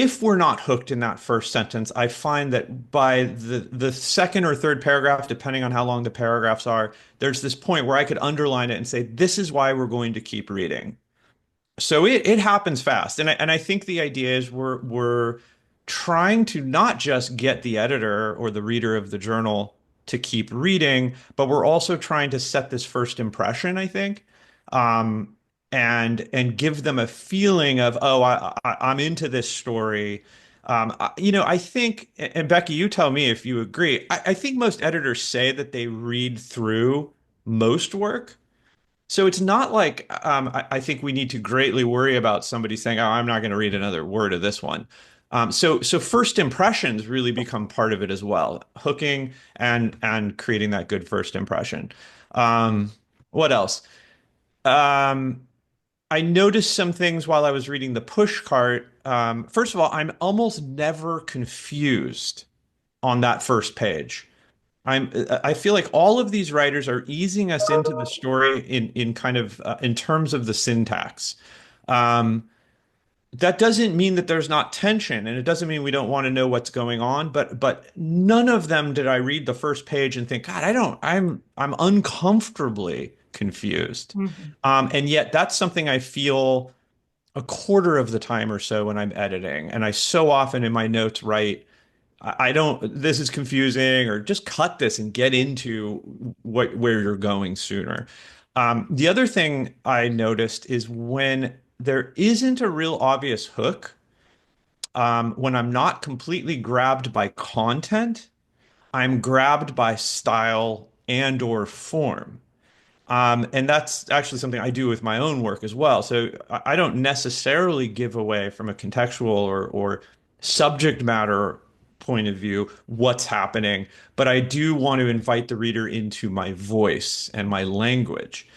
if we're not hooked in that first sentence, I find that by the second or third paragraph, depending on how long the paragraphs are, there's this point where I could underline it and say, this is why we're going to keep reading. So it happens fast. And I think the idea is we're trying to not just get the editor or the reader of the journal to keep reading, but we're also trying to set this first impression, I think. Um, and give them a feeling of, oh, I'm into this story. I think, and Becky, you tell me if you agree. I think most editors say that they read through most work. So it's not like I think we need to greatly worry about somebody saying, "Oh, I'm not going to read another word of this one." So first impressions really become part of it as well, hooking and creating that good first impression. Um, what else? Um, I noticed some things while I was reading the push cart. First of all, I'm almost never confused on that first page. I feel like all of these writers are easing us into the story in kind of in terms of the syntax. Um, that doesn't mean that there's not tension, and it doesn't mean we don't want to know what's going on. But none of them did I read the first page and think, God, I don't. I'm uncomfortably confused. Mhm. And yet that's something I feel a quarter of the time or so when I'm editing, and I so often in my notes write. I don't, this is confusing, or just cut this and get into where you're going sooner. The other thing I noticed is when there isn't a real obvious hook, when I'm not completely grabbed by content, I'm grabbed by style and or form. And that's actually something I do with my own work as well. So I don't necessarily give away from a contextual or subject matter point of view what's happening, but I do want to invite the reader into my voice and my language.